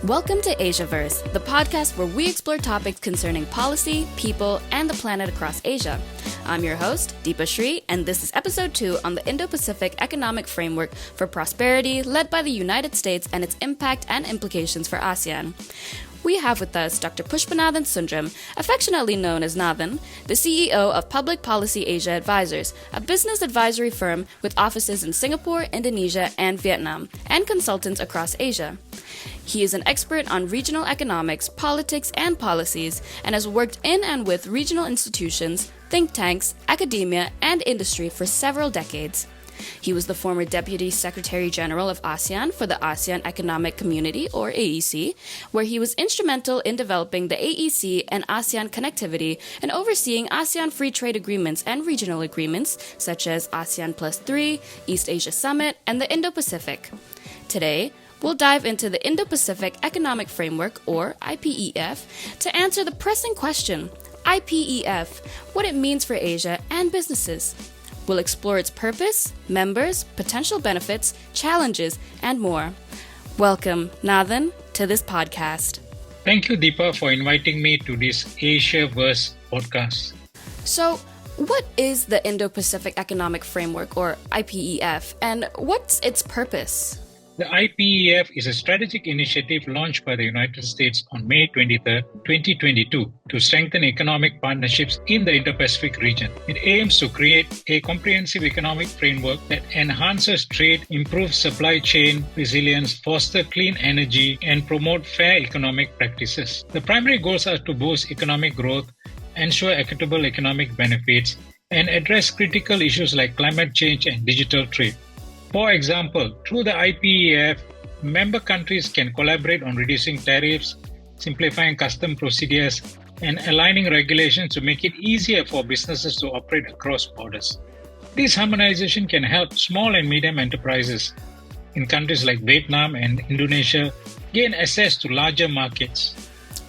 Welcome to AsiaVerse, the podcast where we explore topics concerning policy, people, and the planet across Asia. I'm your host, Deepa Shree, and this is episode 2 on the Indo-Pacific Economic Framework for Prosperity led by the United States and its impact and implications for ASEAN. We have with us Dr. Pushpanathan Sundram, affectionately known as Nathan, the CEO of Public Policy Asia Advisors, a business advisory firm with offices in Singapore, Indonesia, and Vietnam, and consultants across Asia. He is an expert on regional economics, politics, and policies, and has worked in and with regional institutions, think tanks, academia, and industry for several decades. He was the former Deputy Secretary General of ASEAN for the ASEAN Economic Community, or AEC, where he was instrumental in developing the AEC and ASEAN connectivity and overseeing ASEAN free trade agreements and regional agreements such as ASEAN Plus 3, East Asia Summit, and the Indo-Pacific. Today, we'll dive into the Indo-Pacific Economic Framework, or IPEF, to answer the pressing question, IPEF, what it means for Asia and businesses. We'll explore its purpose, members, potential benefits, challenges, and more. Welcome, Nathan, to this podcast. Thank you, Deepa, for inviting me to this AsiaVerse podcast. So, what is the Indo-Pacific Economic Framework, or IPEF, and what's its purpose? The IPEF is a strategic initiative launched by the United States on May 23, 2022 to strengthen economic partnerships in the Indo-Pacific region. It aims to create a comprehensive economic framework that enhances trade, improves supply chain resilience, foster clean energy, and promote fair economic practices. The primary goals are to boost economic growth, ensure equitable economic benefits, and address critical issues like climate change and digital trade. For example, through the IPEF, member countries can collaborate on reducing tariffs, simplifying custom procedures, and aligning regulations to make it easier for businesses to operate across borders. This harmonization can help small and medium enterprises in countries like Vietnam and Indonesia gain access to larger markets.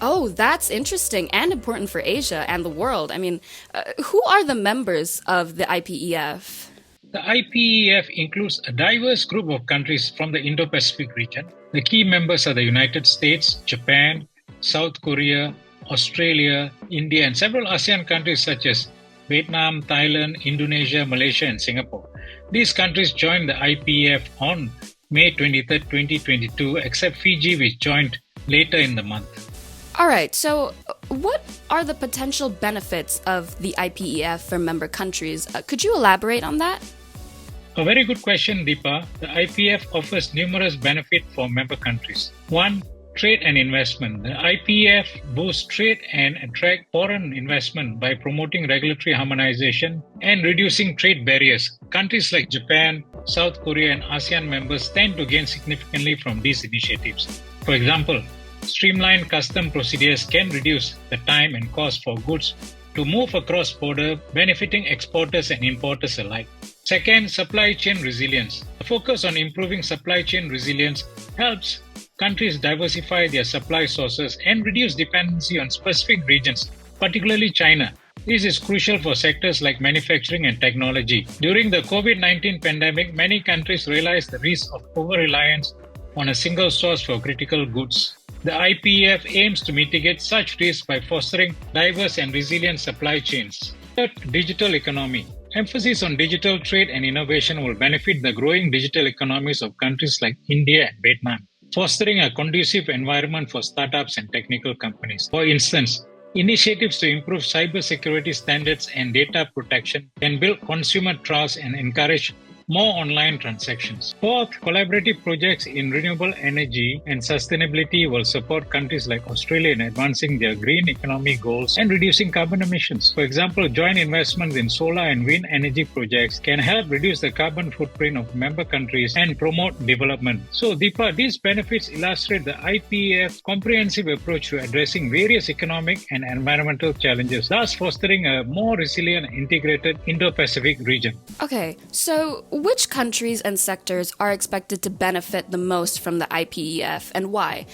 Oh, that's interesting and important for Asia and the world. Who are the members of the IPEF? The IPEF includes a diverse group of countries from the Indo-Pacific region. The key members are the United States, Japan, South Korea, Australia, India, and several ASEAN countries such as Vietnam, Thailand, Indonesia, Malaysia, and Singapore. These countries joined the IPEF on May 23, 2022, except Fiji, which joined later in the month. All right, so what are the potential benefits of the IPEF for member countries? Could you elaborate on that? A very good question, Deepa. The IPEF offers numerous benefits for member countries. 1. Trade and investment. The IPEF boosts trade and attracts foreign investment by promoting regulatory harmonization and reducing trade barriers. Countries like Japan, South Korea, and ASEAN members stand to gain significantly from these initiatives. For example, streamlined custom procedures can reduce the time and cost for goods to move across border, benefiting exporters and importers alike. Second, supply chain resilience. The focus on improving supply chain resilience helps countries diversify their supply sources and reduce dependency on specific regions, particularly China. This is crucial for sectors like manufacturing and technology. During the COVID-19 pandemic, many countries realized the risk of over-reliance on a single source for critical goods. The IPEF aims to mitigate such risks by fostering diverse and resilient supply chains. Third, digital economy. Emphasis on digital trade and innovation will benefit the growing digital economies of countries like India and Vietnam, fostering a conducive environment for startups and technical companies. For instance, initiatives to improve cybersecurity standards and data protection can build consumer trust and encourage more online transactions. Fourth, collaborative projects in renewable energy and sustainability will support countries like Australia in advancing their green economy goals and reducing carbon emissions. For example, joint investments in solar and wind energy projects can help reduce the carbon footprint of member countries and promote development. So, Deepa, these benefits illustrate the IPEF's comprehensive approach to addressing various economic and environmental challenges, thus fostering a more resilient and integrated Indo-Pacific region. Okay, so which countries and sectors are expected to benefit the most from the IPEF and why?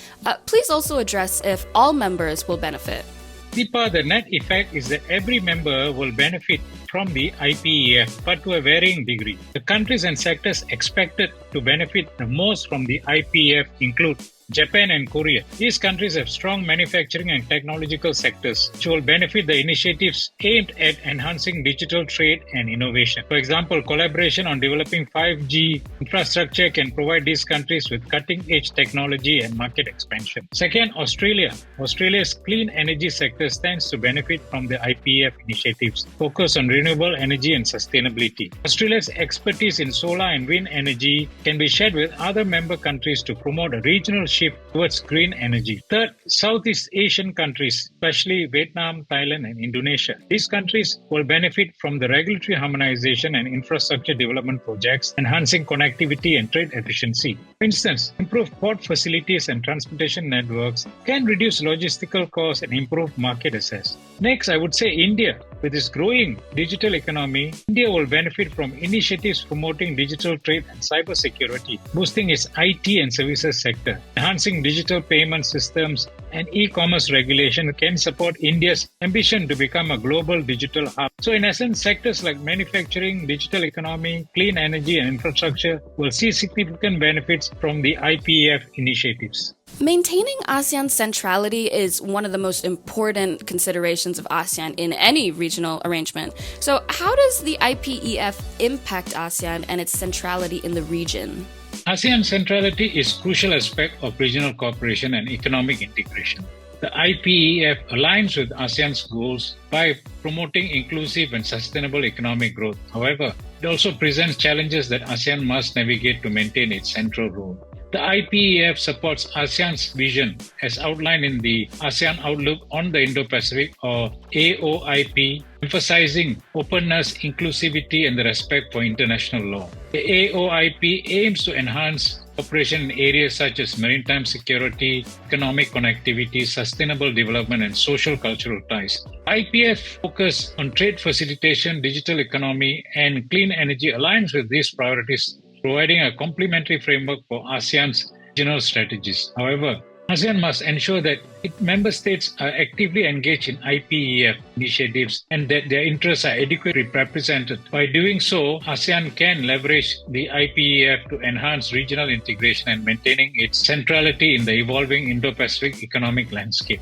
Please also address if all members will benefit. Deepa, the net effect is that every member will benefit from the IPEF, but to a varying degree. The countries and sectors expected to benefit the most from the IPEF include Japan and Korea. These countries have strong manufacturing and technological sectors, which will benefit the initiatives aimed at enhancing digital trade and innovation. For example, collaboration on developing 5G infrastructure can provide these countries with cutting-edge technology and market expansion. Second, Australia. Australia's clean energy sector stands to benefit from the IPEF initiatives focused on renewable energy and sustainability. Australia's expertise in solar and wind energy can be shared with other member countries to promote a regional shift towards green energy. Third, Southeast Asian countries, especially Vietnam, Thailand, and Indonesia. These countries will benefit from the regulatory harmonization and infrastructure development projects, enhancing connectivity and trade efficiency. For instance, improved port facilities and transportation networks can reduce logistical costs and improve market access. Next, I would say India. With its growing digital economy, India will benefit from initiatives promoting digital trade and cybersecurity, boosting its IT and services sector. Enhancing digital payment systems and e-commerce regulation can support India's ambition to become a global digital hub. So in essence, sectors like manufacturing, digital economy, clean energy and infrastructure will see significant benefits from the IPEF initiatives. Maintaining ASEAN's centrality is one of the most important considerations of ASEAN in any regional arrangement. So how does the IPEF impact ASEAN and its centrality in the region? ASEAN centrality is a crucial aspect of regional cooperation and economic integration. The IPEF aligns with ASEAN's goals by promoting inclusive and sustainable economic growth. However, it also presents challenges that ASEAN must navigate to maintain its central role. The IPEF supports ASEAN's vision as outlined in the ASEAN Outlook on the Indo-Pacific or AOIP, emphasizing openness, inclusivity, and the respect for international law. The AOIP aims to enhance cooperation in areas such as maritime security, economic connectivity, sustainable development, and social cultural ties. IPEF focus on trade facilitation, digital economy, and clean energy aligns with these priorities, providing a complementary framework for ASEAN's regional strategies. However, ASEAN must ensure that its member states are actively engaged in IPEF initiatives and that their interests are adequately represented. By doing so, ASEAN can leverage the IPEF to enhance regional integration and maintaining its centrality in the evolving Indo-Pacific economic landscape.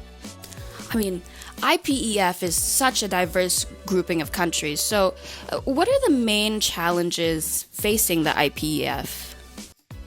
IPEF is such a diverse grouping of countries. So, what are the main challenges facing the IPEF?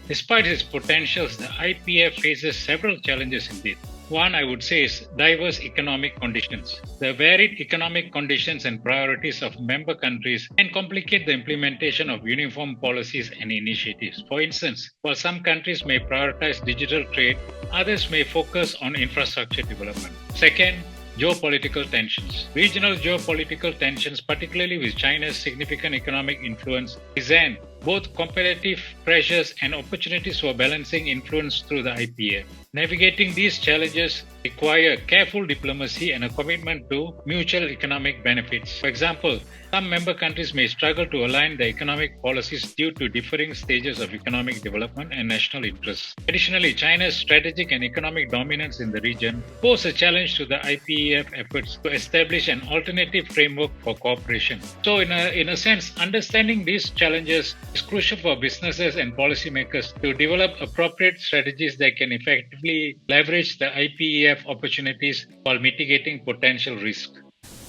Despite its potentials, the IPEF faces several challenges indeed. One, I would say, is diverse economic conditions. The varied economic conditions and priorities of member countries can complicate the implementation of uniform policies and initiatives. For instance, while some countries may prioritize digital trade, others may focus on infrastructure development. Second, geopolitical tensions. Regional geopolitical tensions, particularly with China's significant economic influence, present both competitive pressures and opportunities for balancing influence through the IPEF. Navigating these challenges require careful diplomacy and a commitment to mutual economic benefits. For example, some member countries may struggle to align their economic policies due to differing stages of economic development and national interests. Additionally, China's strategic and economic dominance in the region pose a challenge to the IPEF efforts to establish an alternative framework for cooperation. So, in a sense, understanding these challenges is crucial for businesses and policymakers to develop appropriate strategies that can effectively leverage the IPEF opportunities while mitigating potential risks.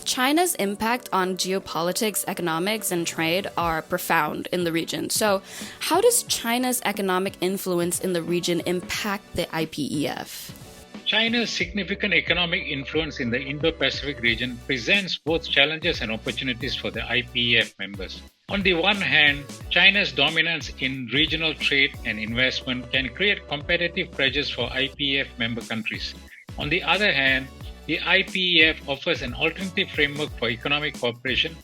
China's impact on geopolitics, economics, and trade are profound in the region. So, how does China's economic influence in the region impact the IPEF? China's significant economic influence in the Indo-Pacific region presents both challenges and opportunities for the IPEF members. On the one hand, China's dominance in regional trade and investment can create competitive pressures for IPEF member countries. On the other hand, the IPEF offers an alternative framework for economic cooperation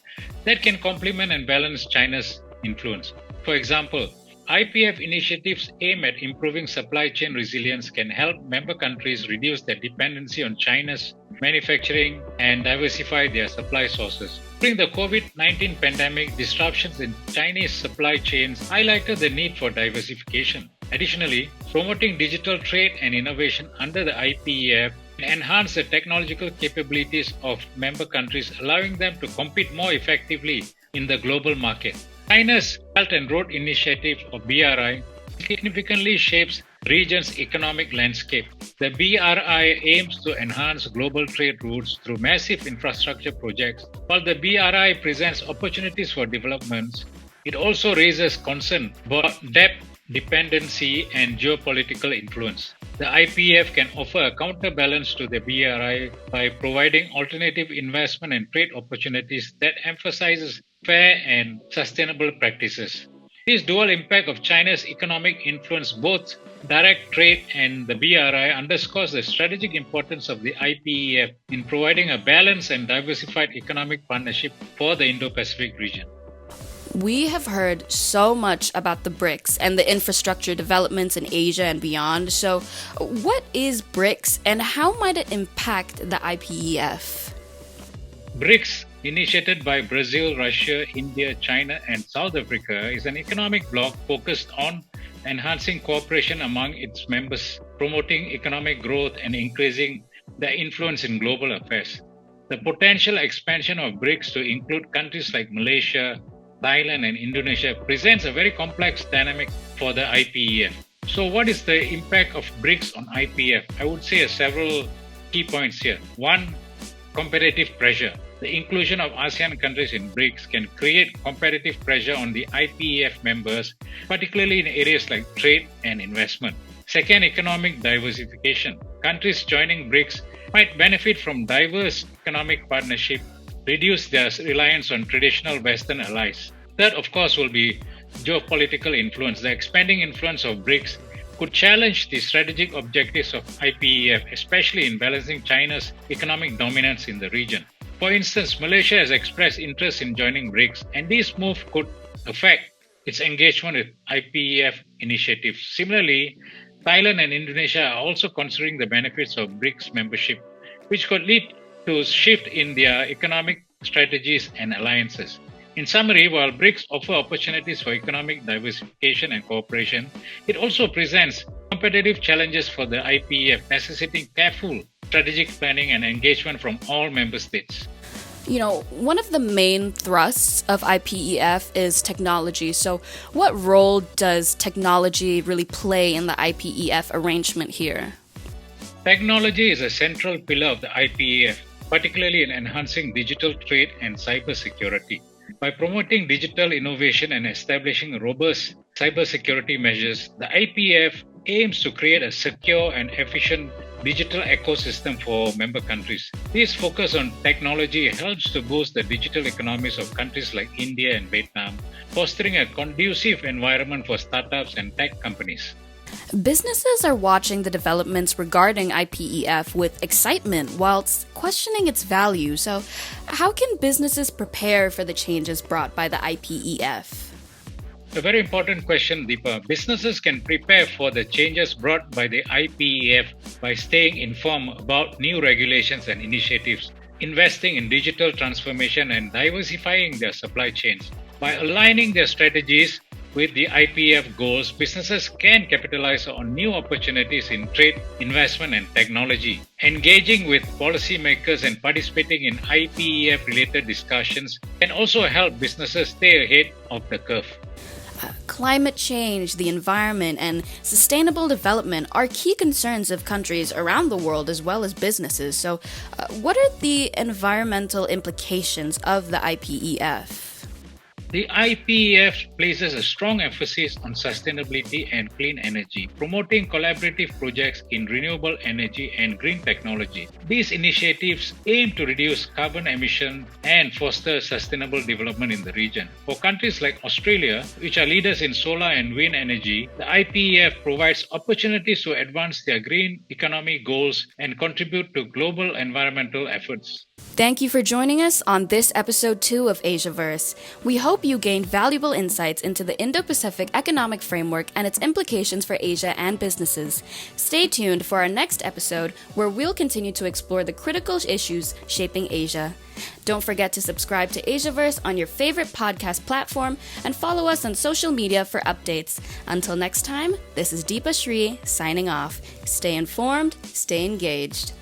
that can complement and balance China's influence. For example, IPEF initiatives aimed at improving supply chain resilience can help member countries reduce their dependency on China's manufacturing and diversify their supply sources. During the COVID-19 pandemic, disruptions in Chinese supply chains highlighted the need for diversification. Additionally, promoting digital trade and innovation under the IPEF enhance the technological capabilities of member countries, allowing them to compete more effectively in the global market. China's Belt and Road Initiative, or BRI, significantly shapes region's economic landscape. The BRI aims to enhance global trade routes through massive infrastructure projects. While the BRI presents opportunities for developments, it also raises concern about debt dependency and geopolitical influence. The IPEF can offer a counterbalance to the BRI by providing alternative investment and trade opportunities that emphasizes fair and sustainable practices. This dual impact of China's economic influence, both direct trade and the BRI, underscores the strategic importance of the IPEF in providing a balanced and diversified economic partnership for the Indo-Pacific region. We have heard so much about the BRICS and the infrastructure developments in Asia and beyond. So, what is BRICS and how might it impact the IPEF? BRICS, initiated by Brazil, Russia, India, China, and South Africa, is an economic bloc focused on enhancing cooperation among its members, promoting economic growth, and increasing their influence in global affairs. The potential expansion of BRICS to include countries like Malaysia, Thailand, and Indonesia presents a very complex dynamic for the IPEF. So, what is the impact of BRICS on IPEF? I would say several key points here. One, competitive pressure. The inclusion of ASEAN countries in BRICS can create competitive pressure on the IPEF members, particularly in areas like trade and investment. Second, economic diversification. Countries joining BRICS might benefit from diverse economic partnership, reduce their reliance on traditional Western allies. Third, of course, will be geopolitical influence. The expanding influence of BRICS could challenge the strategic objectives of IPEF, especially in balancing China's economic dominance in the region. For instance, Malaysia has expressed interest in joining BRICS, and this move could affect its engagement with IPEF initiatives. Similarly, Thailand and Indonesia are also considering the benefits of BRICS membership, which could lead to a shift in their economic strategies and alliances. In summary, while BRICS offer opportunities for economic diversification and cooperation, it also presents competitive challenges for the IPEF, necessitating careful strategic planning and engagement from all member states. You know, one of the main thrusts of IPEF is technology. So, what role does technology really play in the IPEF arrangement here? Technology is a central pillar of the IPEF, particularly in enhancing digital trade and cybersecurity. By promoting digital innovation and establishing robust cybersecurity measures, the IPEF aims to create a secure and efficient digital ecosystem for member countries. This focus on technology helps to boost the digital economies of countries like India and Vietnam, fostering a conducive environment for startups and tech companies. Businesses are watching the developments regarding IPEF with excitement whilst questioning its value. So, how can businesses prepare for the changes brought by the IPEF? A very important question, Deepa. Businesses can prepare for the changes brought by the IPEF by staying informed about new regulations and initiatives, investing in digital transformation, and diversifying their supply chains. By aligning their strategies with the IPEF goals, businesses can capitalize on new opportunities in trade, investment, and technology. Engaging with policymakers and participating in IPEF-related discussions can also help businesses stay ahead of the curve. Climate change, the environment, and sustainable development are key concerns of countries around the world as well as businesses. So, what are the environmental implications of the IPEF? The IPEF places a strong emphasis on sustainability and clean energy, promoting collaborative projects in renewable energy and green technology. These initiatives aim to reduce carbon emissions and foster sustainable development in the region. For countries like Australia, which are leaders in solar and wind energy, the IPEF provides opportunities to advance their green economy goals and contribute to global environmental efforts. Thank you for joining us on this episode 2 of AsiaVerse. We hope you gained valuable insights into the Indo-Pacific Economic Framework and its implications for Asia and businesses. Stay tuned for our next episode where we'll continue to explore the critical issues shaping Asia. Don't forget to subscribe to AsiaVerse on your favorite podcast platform and follow us on social media for updates. Until next time, this is Deepa Shree signing off. Stay informed, stay engaged.